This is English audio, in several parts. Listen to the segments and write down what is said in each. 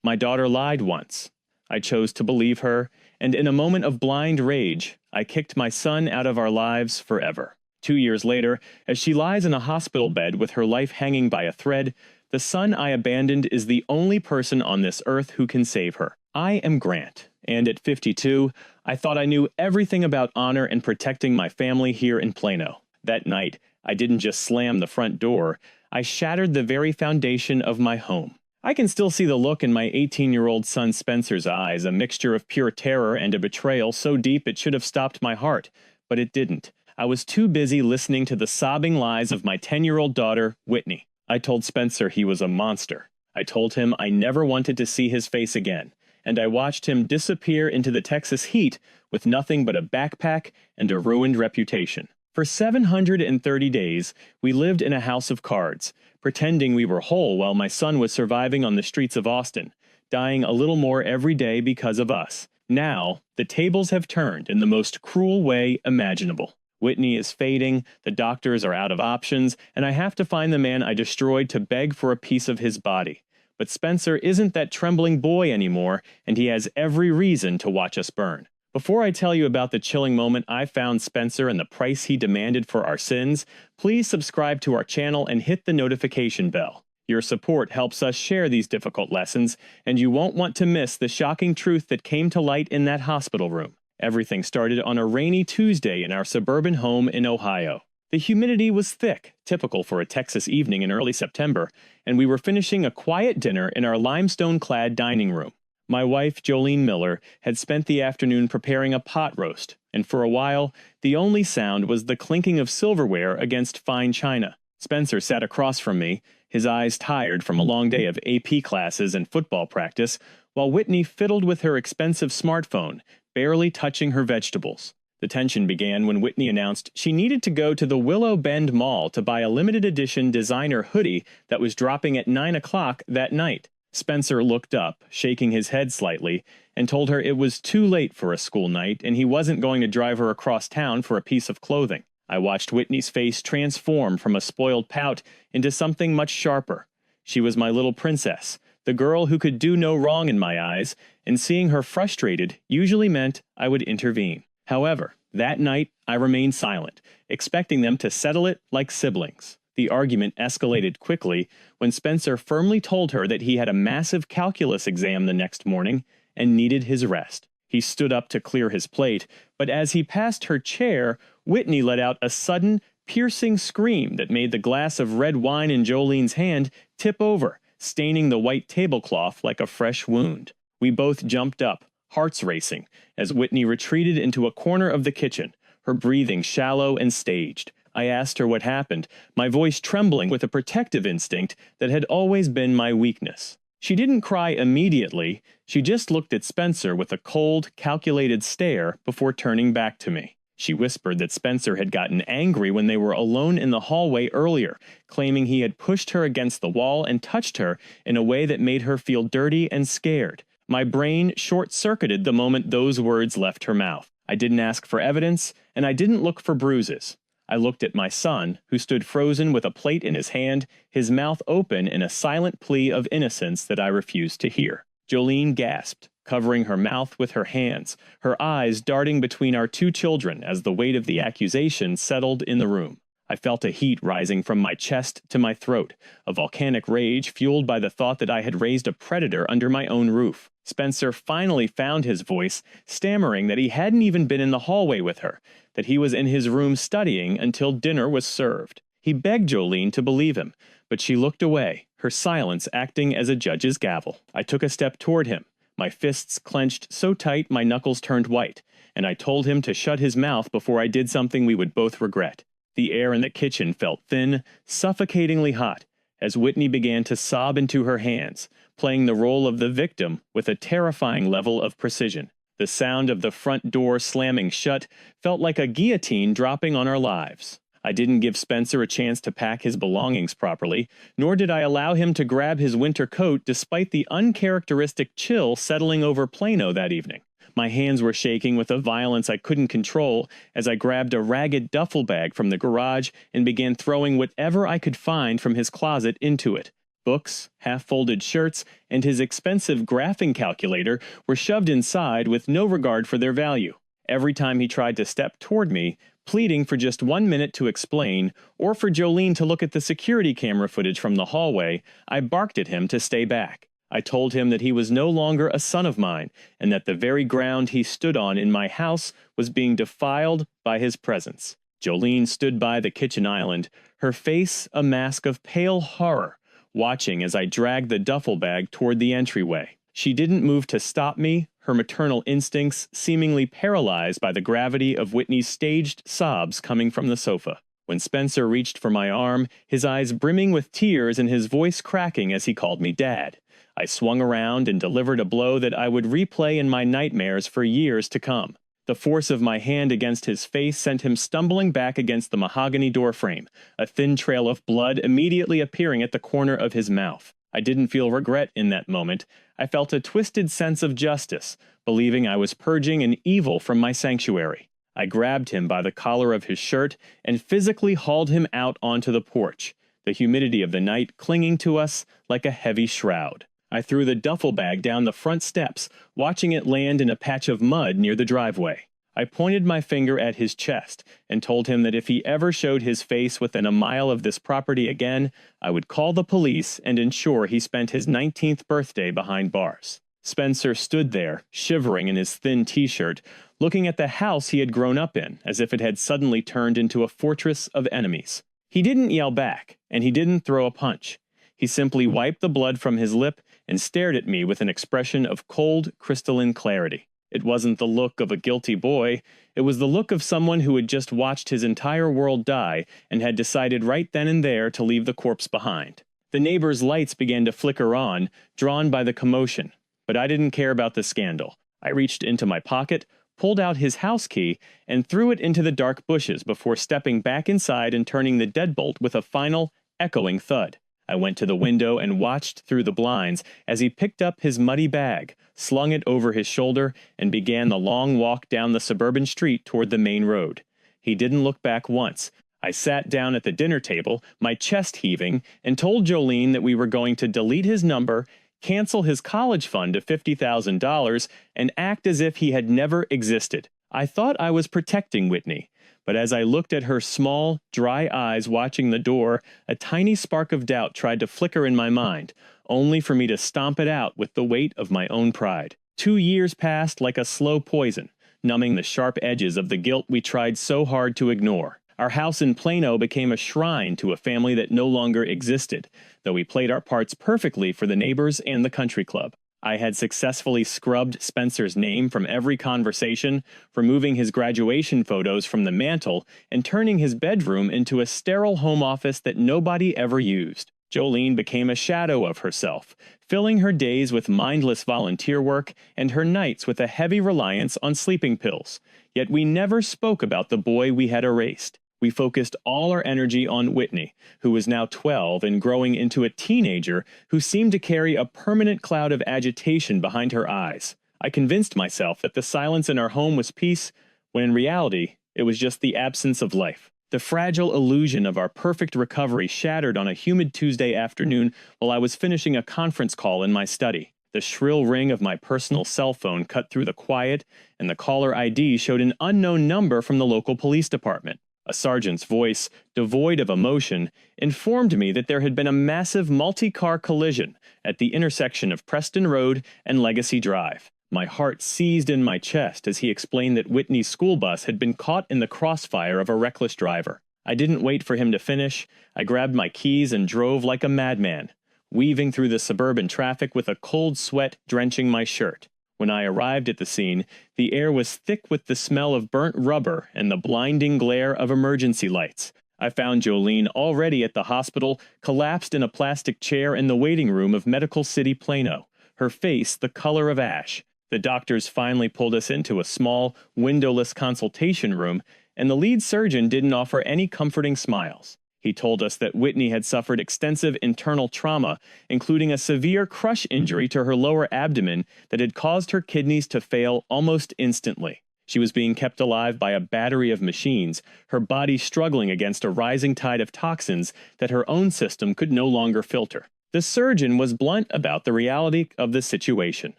My daughter lied once. I chose to believe her, and in a moment of blind rage, I kicked my son out of our lives forever. 2 years later, as she lies in a hospital bed with her life hanging by a thread, the son I abandoned is the only person on this earth who can save her. I am Grant, and at 52, I thought I knew everything about honor and protecting my family here in Plano. That night, I didn't just slam the front door, I shattered the very foundation of my home. I can still see the look in my 18-year-old son Spencer's eyes, a mixture of pure terror and a betrayal so deep it should have stopped my heart. But it didn't. I was too busy listening to the sobbing lies of my 10-year-old daughter, Whitney. I told Spencer he was a monster. I told him I never wanted to see his face again, and I watched him disappear into the Texas heat with nothing but a backpack and a ruined reputation. For 730 days, we lived in a house of cards, pretending we were whole while my son was surviving on the streets of Austin, dying a little more every day because of us. Now, the tables have turned in the most cruel way imaginable. Whitney is fading, the doctors are out of options, and I have to find the man I destroyed to beg for a piece of his body. But Spencer isn't that trembling boy anymore, and he has every reason to watch us burn. Before I tell you about the chilling moment I found Spencer and the price he demanded for our sins, please subscribe to our channel and hit the notification bell. Your support helps us share these difficult lessons, and you won't want to miss the shocking truth that came to light in that hospital room. Everything started on a rainy Tuesday in our suburban home in Ohio. The humidity was thick, typical for a Texas evening in early September, and we were finishing a quiet dinner in our limestone-clad dining room. My wife, Jolene Miller, had spent the afternoon preparing a pot roast, and for a while, the only sound was the clinking of silverware against fine china. Spencer sat across from me, his eyes tired from a long day of AP classes and football practice, while Whitney fiddled with her expensive smartphone, barely touching her vegetables. The tension began when Whitney announced she needed to go to the Willow Bend Mall to buy a limited edition designer hoodie that was dropping at 9 o'clock that night. Spencer looked up, shaking his head slightly, and told her it was too late for a school night and he wasn't going to drive her across town for a piece of clothing. I watched Whitney's face transform from a spoiled pout into something much sharper. She was my little princess, the girl who could do no wrong in my eyes, and seeing her frustrated usually meant I would intervene. However, that night I remained silent, expecting them to settle it like siblings. The argument escalated quickly when Spencer firmly told her that he had a massive calculus exam the next morning and needed his rest. He stood up to clear his plate, but as he passed her chair, Whitney let out a sudden, piercing scream that made the glass of red wine in Jolene's hand tip over, staining the white tablecloth like a fresh wound. We both jumped up, hearts racing, as Whitney retreated into a corner of the kitchen, her breathing shallow and staged. I asked her what happened, my voice trembling with a protective instinct that had always been my weakness. She didn't cry immediately, she just looked at Spencer with a cold, calculated stare before turning back to me. She whispered that Spencer had gotten angry when they were alone in the hallway earlier, claiming he had pushed her against the wall and touched her in a way that made her feel dirty and scared. My brain short-circuited the moment those words left her mouth. I didn't ask for evidence, and I didn't look for bruises. I looked at my son, who stood frozen with a plate in his hand, his mouth open in a silent plea of innocence that I refused to hear. Jolene gasped, covering her mouth with her hands, her eyes darting between our two children as the weight of the accusation settled in the room. I felt a heat rising from my chest to my throat, a volcanic rage fueled by the thought that I had raised a predator under my own roof. Spencer finally found his voice, stammering that he hadn't even been in the hallway with her, that he was in his room studying until dinner was served. He begged Jolene to believe him, but she looked away, her silence acting as a judge's gavel. I took a step toward him, my fists clenched so tight my knuckles turned white, and I told him to shut his mouth before I did something we would both regret. The air in the kitchen felt thin, suffocatingly hot, as Whitney began to sob into her hands, playing the role of the victim with a terrifying level of precision. The sound of the front door slamming shut felt like a guillotine dropping on our lives. I didn't give Spencer a chance to pack his belongings properly, nor did I allow him to grab his winter coat despite the uncharacteristic chill settling over Plano that evening. My hands were shaking with a violence I couldn't control as I grabbed a ragged duffel bag from the garage and began throwing whatever I could find from his closet into it. Books, half-folded shirts, and his expensive graphing calculator were shoved inside with no regard for their value. Every time he tried to step toward me, pleading for just 1 minute to explain, or for Jolene to look at the security camera footage from the hallway, I barked at him to stay back. I told him that he was no longer a son of mine, and that the very ground he stood on in my house was being defiled by his presence. Jolene stood by the kitchen island, her face a mask of pale horror, watching as I dragged the duffel bag toward the entryway. She didn't move to stop me, her maternal instincts seemingly paralyzed by the gravity of Whitney's staged sobs coming from the sofa. When Spencer reached for my arm, his eyes brimming with tears and his voice cracking as he called me Dad, I swung around and delivered a blow that I would replay in my nightmares for years to come. The force of my hand against his face sent him stumbling back against the mahogany doorframe, a thin trail of blood immediately appearing at the corner of his mouth. I didn't feel regret in that moment. I felt a twisted sense of justice, believing I was purging an evil from my sanctuary. I grabbed him by the collar of his shirt and physically hauled him out onto the porch, the humidity of the night clinging to us like a heavy shroud. I threw the duffel bag down the front steps, watching it land in a patch of mud near the driveway. I pointed my finger at his chest and told him that if he ever showed his face within a mile of this property again, I would call the police and ensure he spent his 19th birthday behind bars. Spencer stood there, shivering in his thin t-shirt, looking at the house he had grown up in, as if it had suddenly turned into a fortress of enemies. He didn't yell back, and he didn't throw a punch. He simply wiped the blood from his lip and stared at me with an expression of cold, crystalline clarity. It wasn't the look of a guilty boy, it was the look of someone who had just watched his entire world die and had decided right then and there to leave the corpse behind. The neighbors' lights began to flicker on, drawn by the commotion, but I didn't care about the scandal. I reached into my pocket, pulled out his house key, and threw it into the dark bushes before stepping back inside and turning the deadbolt with a final, echoing thud. I went to the window and watched through the blinds as he picked up his muddy bag, slung it over his shoulder, and began the long walk down the suburban street toward the main road. He didn't look back once. I sat down at the dinner table, my chest heaving, and told Jolene that we were going to delete his number, cancel his college fund of $50,000, and act as if he had never existed. I thought I was protecting Whitney. But as I looked at her small, dry eyes watching the door, a tiny spark of doubt tried to flicker in my mind, only for me to stomp it out with the weight of my own pride. 2 years passed like a slow poison, numbing the sharp edges of the guilt we tried so hard to ignore. Our house in Plano became a shrine to a family that no longer existed, though we played our parts perfectly for the neighbors and the country club. I had successfully scrubbed Spencer's name from every conversation, removing his graduation photos from the mantle, and turning his bedroom into a sterile home office that nobody ever used. Jolene became a shadow of herself, filling her days with mindless volunteer work and her nights with a heavy reliance on sleeping pills. Yet we never spoke about the boy we had erased. We focused all our energy on Whitney, who was now 12 and growing into a teenager who seemed to carry a permanent cloud of agitation behind her eyes. I convinced myself that the silence in our home was peace, when in reality, it was just the absence of life. The fragile illusion of our perfect recovery shattered on a humid Tuesday afternoon while I was finishing a conference call in my study. The shrill ring of my personal cell phone cut through the quiet, and the caller ID showed an unknown number from the local police department. A sergeant's voice, devoid of emotion, informed me that there had been a massive multi-car collision at the intersection of Preston Road and Legacy Drive. My heart seized in my chest as he explained that Whitney's school bus had been caught in the crossfire of a reckless driver. I didn't wait for him to finish. I grabbed my keys and drove like a madman, weaving through the suburban traffic with a cold sweat drenching my shirt. When I arrived at the scene, the air was thick with the smell of burnt rubber and the blinding glare of emergency lights. I found Jolene already at the hospital, collapsed in a plastic chair in the waiting room of Medical City Plano, her face the color of ash. The doctors finally pulled us into a small, windowless consultation room, and the lead surgeon didn't offer any comforting smiles. He told us that Whitney had suffered extensive internal trauma, including a severe crush injury to her lower abdomen that had caused her kidneys to fail almost instantly. She was being kept alive by a battery of machines, her body struggling against a rising tide of toxins that her own system could no longer filter. The surgeon was blunt about the reality of the situation.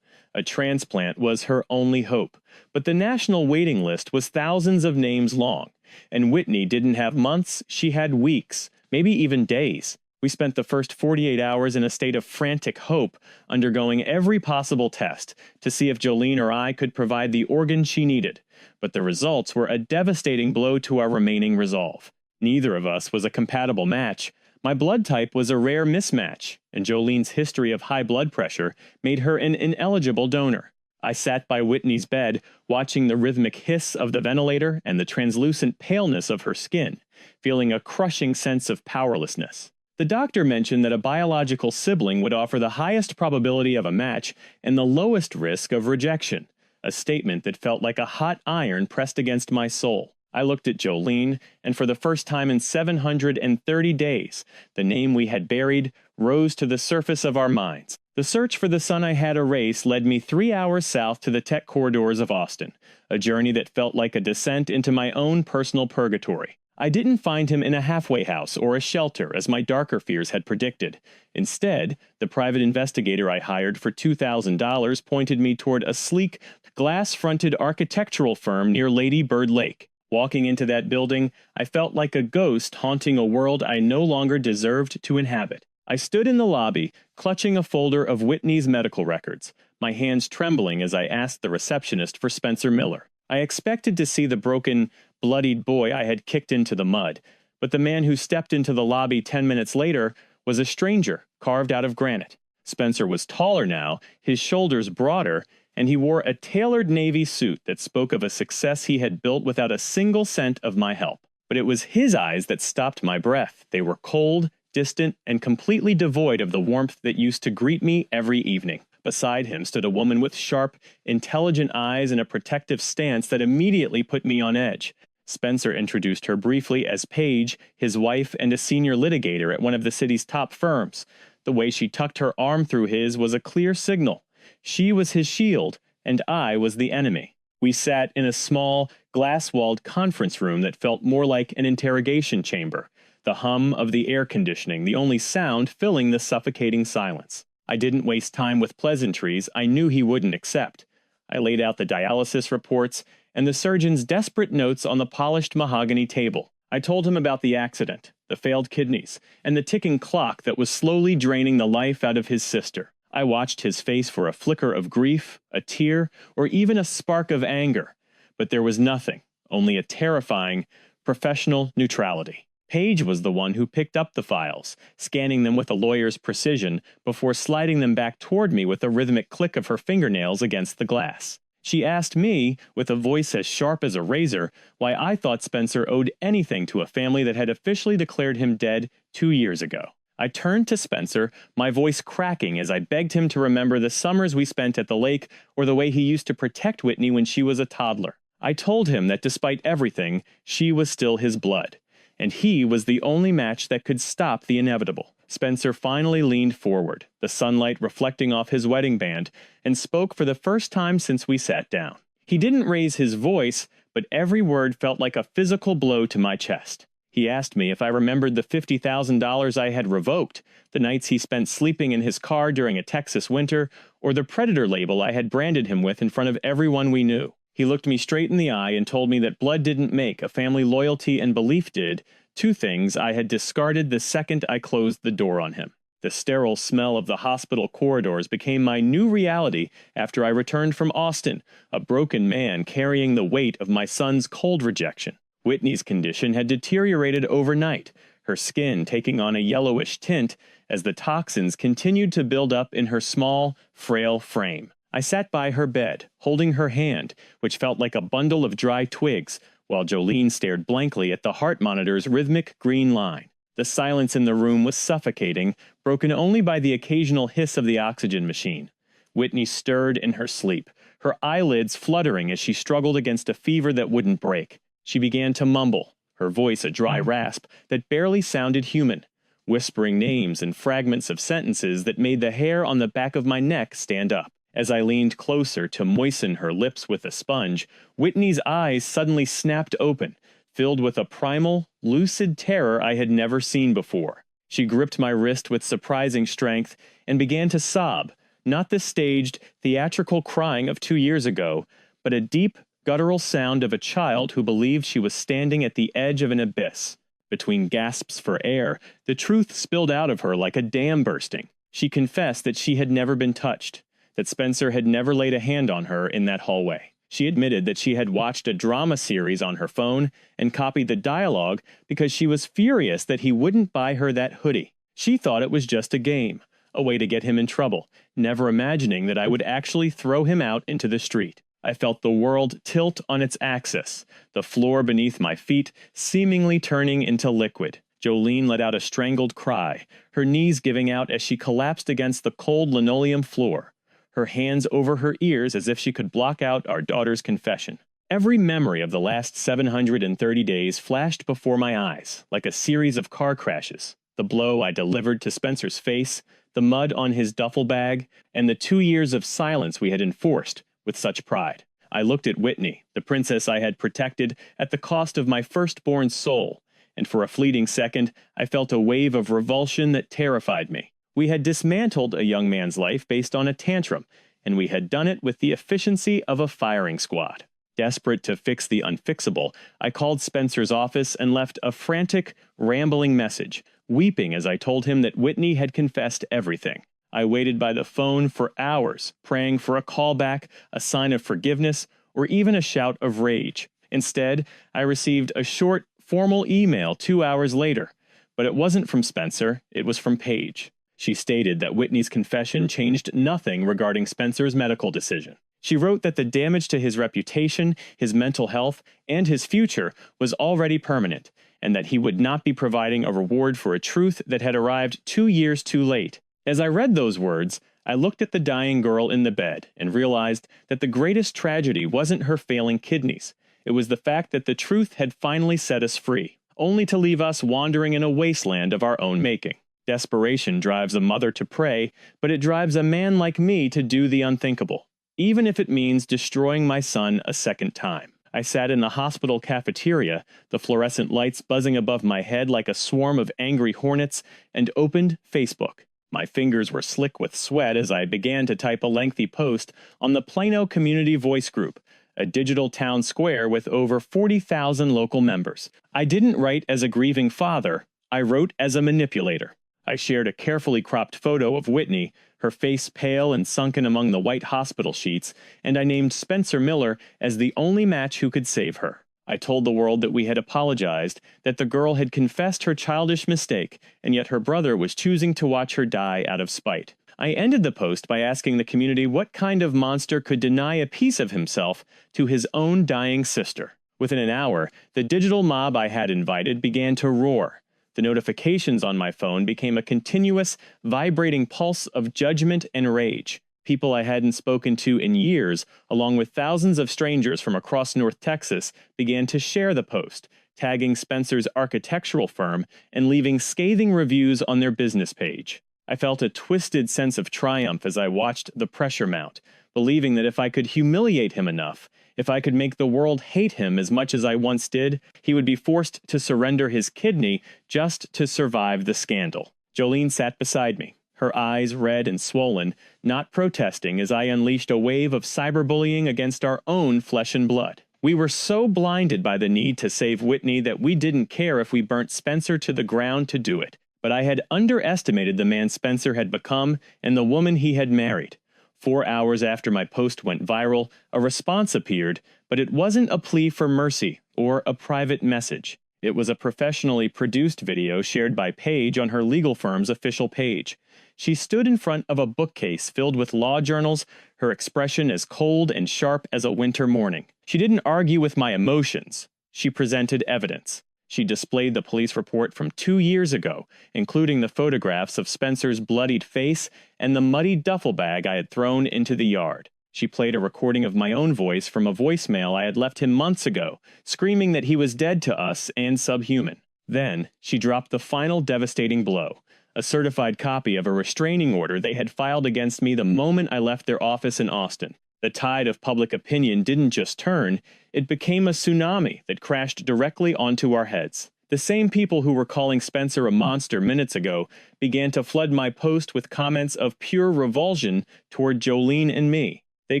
A transplant was her only hope, but the national waiting list was thousands of names long, and Whitney didn't have months, she had weeks, maybe even days. We spent the first 48 hours in a state of frantic hope, undergoing every possible test to see if Jolene or I could provide the organ she needed, but the results were a devastating blow to our remaining resolve. Neither of us was a compatible match. My blood type was a rare mismatch, and Jolene's history of high blood pressure made her an ineligible donor. I sat by Whitney's bed, watching the rhythmic hiss of the ventilator and the translucent paleness of her skin, feeling a crushing sense of powerlessness. The doctor mentioned that a biological sibling would offer the highest probability of a match and the lowest risk of rejection, a statement that felt like a hot iron pressed against my soul. I looked at Jolene, and for the first time in 730 days, the name we had buried rose to the surface of our minds. The search for the son I had erased led me 3 hours south to the tech corridors of Austin, a journey that felt like a descent into my own personal purgatory. I didn't find him in a halfway house or a shelter, as my darker fears had predicted. Instead, the private investigator I hired for $2,000 pointed me toward a sleek, glass-fronted architectural firm near Lady Bird Lake. Walking into that building, I felt like a ghost haunting a world I no longer deserved to inhabit. I stood in the lobby, clutching a folder of Whitney's medical records, my hands trembling as I asked the receptionist for Spencer Miller. I expected to see the broken, bloodied boy I had kicked into the mud, but the man who stepped into the lobby 10 minutes later was a stranger carved out of granite. Spencer was taller now, his shoulders broader, and he wore a tailored navy suit that spoke of a success he had built without a single cent of my help. But it was his eyes that stopped my breath. They were cold, distant, and completely devoid of the warmth that used to greet me every evening. Beside him stood a woman with sharp, intelligent eyes and a protective stance that immediately put me on edge. Spencer introduced her briefly as Paige, his wife and a senior litigator at one of the city's top firms. The way she tucked her arm through his was a clear signal. She was his shield, and I was the enemy. We sat in a small, glass-walled conference room that felt more like an interrogation chamber, the hum of the air conditioning the only sound filling the suffocating silence. I didn't waste time with pleasantries I knew he wouldn't accept. I laid out the dialysis reports and the surgeon's desperate notes on the polished mahogany table. I told him about the accident, the failed kidneys, and the ticking clock that was slowly draining the life out of his sister. I watched his face for a flicker of grief, a tear, or even a spark of anger. But there was nothing, only a terrifying, professional neutrality. Paige was the one who picked up the files, scanning them with a lawyer's precision before sliding them back toward me with a rhythmic click of her fingernails against the glass. She asked me, with a voice as sharp as a razor, why I thought Spencer owed anything to a family that had officially declared him dead 2 years ago. I turned to Spencer, my voice cracking as I begged him to remember the summers we spent at the lake or the way he used to protect Whitney when she was a toddler. I told him that despite everything, she was still his blood, and he was the only match that could stop the inevitable. Spencer finally leaned forward, the sunlight reflecting off his wedding band, and spoke for the first time since we sat down. He didn't raise his voice, but every word felt like a physical blow to my chest. He asked me if I remembered the $50,000 I had revoked, the nights he spent sleeping in his car during a Texas winter, or the Predator label I had branded him with in front of everyone we knew. He looked me straight in the eye and told me that blood didn't make, a family loyalty and belief did, two things I had discarded the second I closed the door on him. The sterile smell of the hospital corridors became my new reality after I returned from Austin, a broken man carrying the weight of my son's cold rejection. Whitney's condition had deteriorated overnight, her skin taking on a yellowish tint as the toxins continued to build up in her small, frail frame. I sat by her bed, holding her hand, which felt like a bundle of dry twigs, while Jolene stared blankly at the heart monitor's rhythmic green line. The silence in the room was suffocating, broken only by the occasional hiss of the oxygen machine. Whitney stirred in her sleep, her eyelids fluttering as she struggled against a fever that wouldn't break. She began to mumble, her voice a dry rasp that barely sounded human, whispering names and fragments of sentences that made the hair on the back of my neck stand up. As I leaned closer to moisten her lips with a sponge, Whitney's eyes suddenly snapped open, filled with a primal, lucid terror I had never seen before. She gripped my wrist with surprising strength and began to sob, not the staged, theatrical crying of 2 years ago, but a deep, guttural sound of a child who believed she was standing at the edge of an abyss. Between gasps for air, the truth spilled out of her like a dam bursting. She confessed that she had never been touched, that Spencer had never laid a hand on her in that hallway. She admitted that she had watched a drama series on her phone and copied the dialogue because she was furious that he wouldn't buy her that hoodie. She thought it was just a game, a way to get him in trouble, never imagining that I would actually throw him out into the street. I felt the world tilt on its axis, the floor beneath my feet seemingly turning into liquid. Jolene let out a strangled cry, her knees giving out as she collapsed against the cold linoleum floor, her hands over her ears as if she could block out our daughter's confession. Every memory of the last 730 days flashed before my eyes, like a series of car crashes. The blow I delivered to Spencer's face, the mud on his duffel bag, and the 2 years of silence we had enforced with such pride. I looked at Whitney, the princess I had protected at the cost of my firstborn soul, and for a fleeting second I felt a wave of revulsion that terrified me. We had dismantled a young man's life based on a tantrum, and we had done it with the efficiency of a firing squad. Desperate to fix the unfixable, I called Spencer's office and left a frantic, rambling message, weeping as I told him that Whitney had confessed everything. I waited by the phone for hours, praying for a callback, a sign of forgiveness, or even a shout of rage. Instead, I received a short, formal email 2 hours later. But it wasn't from Spencer, it was from Paige. She stated that Whitney's confession changed nothing regarding Spencer's medical decision. She wrote that the damage to his reputation, his mental health, and his future was already permanent, and that he would not be providing a reward for a truth that had arrived 2 years too late. As I read those words, I looked at the dying girl in the bed and realized that the greatest tragedy wasn't her failing kidneys. It was the fact that the truth had finally set us free, only to leave us wandering in a wasteland of our own making. Desperation drives a mother to pray, but it drives a man like me to do the unthinkable, even if it means destroying my son a second time. I sat in the hospital cafeteria, the fluorescent lights buzzing above my head like a swarm of angry hornets, and opened Facebook. My fingers were slick with sweat as I began to type a lengthy post on the Plano Community Voice Group, a digital town square with over 40,000 local members. I didn't write as a grieving father, I wrote as a manipulator. I shared a carefully cropped photo of Whitney, her face pale and sunken among the white hospital sheets, and I named Spencer Miller as the only match who could save her. I told the world that we had apologized, that the girl had confessed her childish mistake, and yet her brother was choosing to watch her die out of spite. I ended the post by asking the community what kind of monster could deny a piece of himself to his own dying sister. Within an hour, the digital mob I had invited began to roar. The notifications on my phone became a continuous, vibrating pulse of judgment and rage. People I hadn't spoken to in years, along with thousands of strangers from across North Texas, began to share the post, tagging Spencer's architectural firm and leaving scathing reviews on their business page. I felt a twisted sense of triumph as I watched the pressure mount, believing that if I could humiliate him enough, if I could make the world hate him as much as I once did, he would be forced to surrender his kidney just to survive the scandal. Jolene sat beside me, her eyes red and swollen, not protesting as I unleashed a wave of cyberbullying against our own flesh and blood. We were so blinded by the need to save Whitney that we didn't care if we burnt Spencer to the ground to do it. But I had underestimated the man Spencer had become and the woman he had married. 4 hours after my post went viral, a response appeared, but it wasn't a plea for mercy or a private message. It was a professionally produced video shared by Paige on her legal firm's official page. She stood in front of a bookcase filled with law journals, her expression as cold and sharp as a winter morning. She didn't argue with my emotions. She presented evidence. She displayed the police report from 2 years ago, including the photographs of Spencer's bloodied face and the muddy duffel bag I had thrown into the yard. She played a recording of my own voice from a voicemail I had left him months ago, screaming that he was dead to us and subhuman. Then, she dropped the final devastating blow, a certified copy of a restraining order they had filed against me the moment I left their office in Austin. The tide of public opinion didn't just turn, it became a tsunami that crashed directly onto our heads. The same people who were calling Spencer a monster minutes ago began to flood my post with comments of pure revulsion toward Jolene and me. They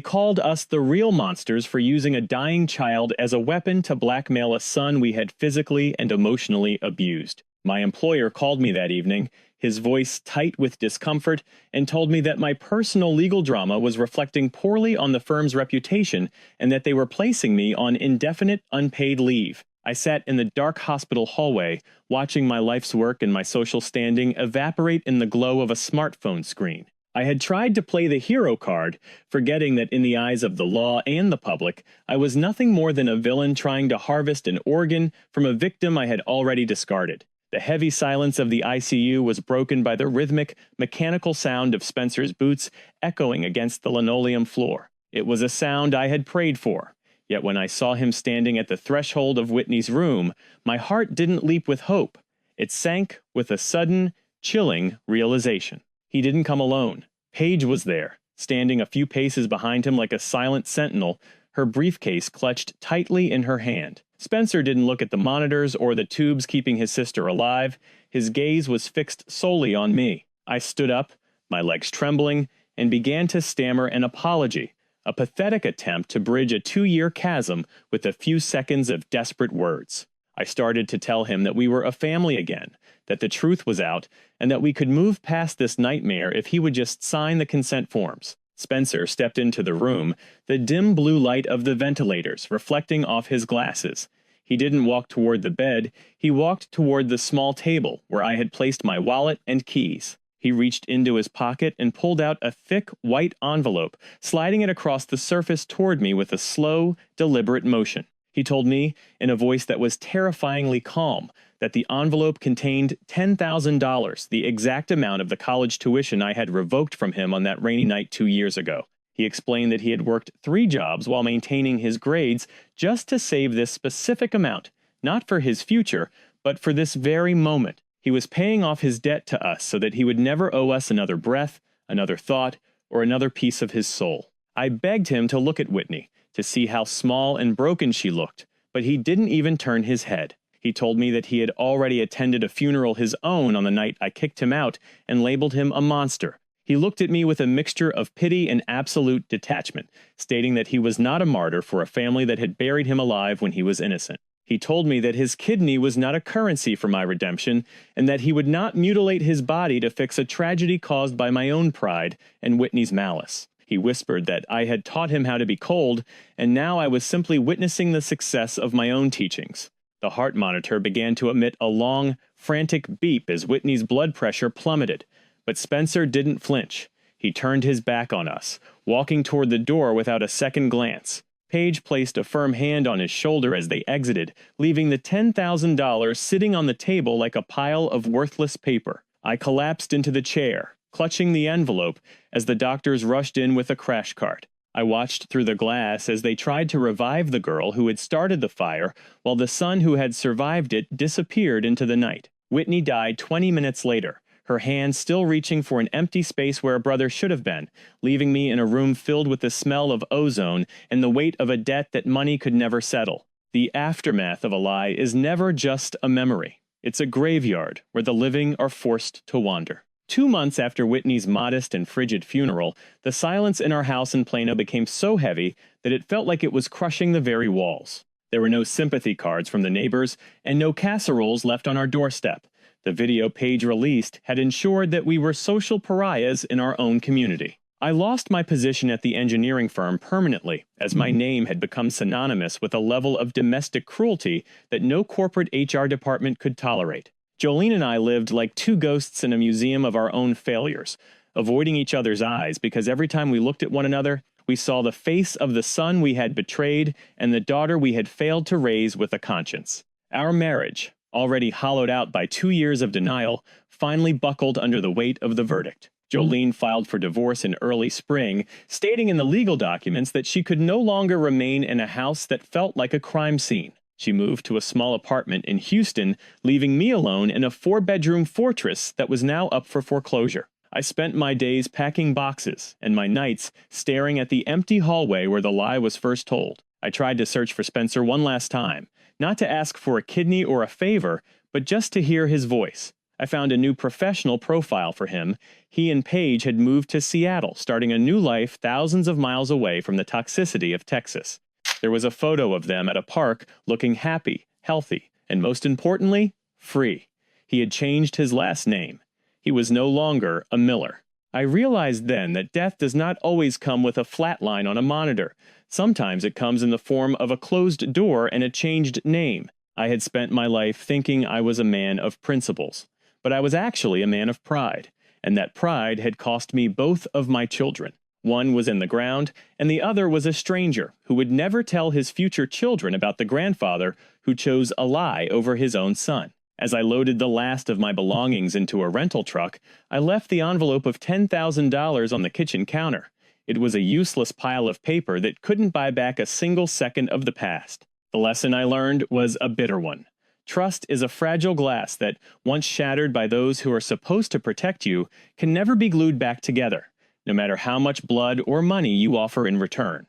called us the real monsters for using a dying child as a weapon to blackmail a son we had physically and emotionally abused. My employer called me that evening, his voice tight with discomfort, and told me that my personal legal drama was reflecting poorly on the firm's reputation and that they were placing me on indefinite unpaid leave. I sat in the dark hospital hallway, watching my life's work and my social standing evaporate in the glow of a smartphone screen. I had tried to play the hero card, forgetting that in the eyes of the law and the public, I was nothing more than a villain trying to harvest an organ from a victim I had already discarded. The heavy silence of the ICU was broken by the rhythmic, mechanical sound of Spencer's boots echoing against the linoleum floor. It was a sound I had prayed for. Yet when I saw him standing at the threshold of Whitney's room, my heart didn't leap with hope. It sank with a sudden, chilling realization. He didn't come alone. Paige was there, standing a few paces behind him like a silent sentinel, her briefcase clutched tightly in her hand. Spencer didn't look at the monitors or the tubes keeping his sister alive. His gaze was fixed solely on me. I stood up, my legs trembling, and began to stammer an apology, a pathetic attempt to bridge a 2-year chasm with a few seconds of desperate words. I started to tell him that we were a family again, that the truth was out, and that we could move past this nightmare if he would just sign the consent forms. Spencer stepped into the room, the dim blue light of the ventilators reflecting off his glasses. He didn't walk toward the bed, he walked toward the small table where I had placed my wallet and keys. He reached into his pocket and pulled out a thick white envelope, sliding it across the surface toward me with a slow, deliberate motion. He told me, in a voice that was terrifyingly calm, that the envelope contained $10,000, the exact amount of the college tuition I had revoked from him on that rainy night 2 years ago. He explained that he had worked 3 jobs while maintaining his grades just to save this specific amount, not for his future, but for this very moment. He was paying off his debt to us so that he would never owe us another breath, another thought, or another piece of his soul. I begged him to look at Whitney, to see how small and broken she looked, but he didn't even turn his head. He told me that he had already attended a funeral his own on the night I kicked him out and labeled him a monster. He looked at me with a mixture of pity and absolute detachment, stating that he was not a martyr for a family that had buried him alive when he was innocent. He told me that his kidney was not a currency for my redemption, and that he would not mutilate his body to fix a tragedy caused by my own pride and Whitney's malice. He whispered that I had taught him how to be cold, and now I was simply witnessing the success of my own teachings. The heart monitor began to emit a long, frantic beep as Whitney's blood pressure plummeted. But Spencer didn't flinch. He turned his back on us, walking toward the door without a second glance. Paige placed a firm hand on his shoulder as they exited, leaving the $10,000 sitting on the table like a pile of worthless paper. I collapsed into the chair, clutching the envelope, as the doctors rushed in with a crash cart. I watched through the glass as they tried to revive the girl who had started the fire, while the son who had survived it disappeared into the night. Whitney died 20 minutes later, her hand still reaching for an empty space where a brother should have been, leaving me in a room filled with the smell of ozone and the weight of a debt that money could never settle. The aftermath of a lie is never just a memory. It's a graveyard where the living are forced to wander. 2 months after Whitney's modest and frigid funeral, the silence in our house in Plano became so heavy that it felt like it was crushing the very walls. There were no sympathy cards from the neighbors and no casseroles left on our doorstep. The video Paige released had ensured that we were social pariahs in our own community. I lost my position at the engineering firm permanently, as my name had become synonymous with a level of domestic cruelty that no corporate HR department could tolerate. Jolene and I lived like 2 ghosts in a museum of our own failures, avoiding each other's eyes because every time we looked at one another, we saw the face of the son we had betrayed and the daughter we had failed to raise with a conscience. Our marriage, already hollowed out by 2 years of denial, finally buckled under the weight of the verdict. Jolene filed for divorce in early spring, stating in the legal documents that she could no longer remain in a house that felt like a crime scene. She moved to a small apartment in Houston, leaving me alone in a 4-bedroom fortress that was now up for foreclosure. I spent my days packing boxes and my nights staring at the empty hallway where the lie was first told. I tried to search for Spencer one last time, not to ask for a kidney or a favor, but just to hear his voice. I found a new professional profile for him. He and Paige had moved to Seattle, starting a new life thousands of miles away from the toxicity of Texas. There was a photo of them at a park looking happy, healthy, and most importantly, free. He had changed his last name. He was no longer a Miller. I realized then that death does not always come with a flat line on a monitor. Sometimes it comes in the form of a closed door and a changed name. I had spent my life thinking I was a man of principles, but I was actually a man of pride, and that pride had cost me both of my children. One was in the ground, and the other was a stranger who would never tell his future children about the grandfather who chose a lie over his own son. As I loaded the last of my belongings into a rental truck, I left the envelope of $10,000 on the kitchen counter. It was a useless pile of paper that couldn't buy back a single second of the past. The lesson I learned was a bitter one. Trust is a fragile glass that, once shattered by those who are supposed to protect you, can never be glued back together, no matter how much blood or money you offer in return.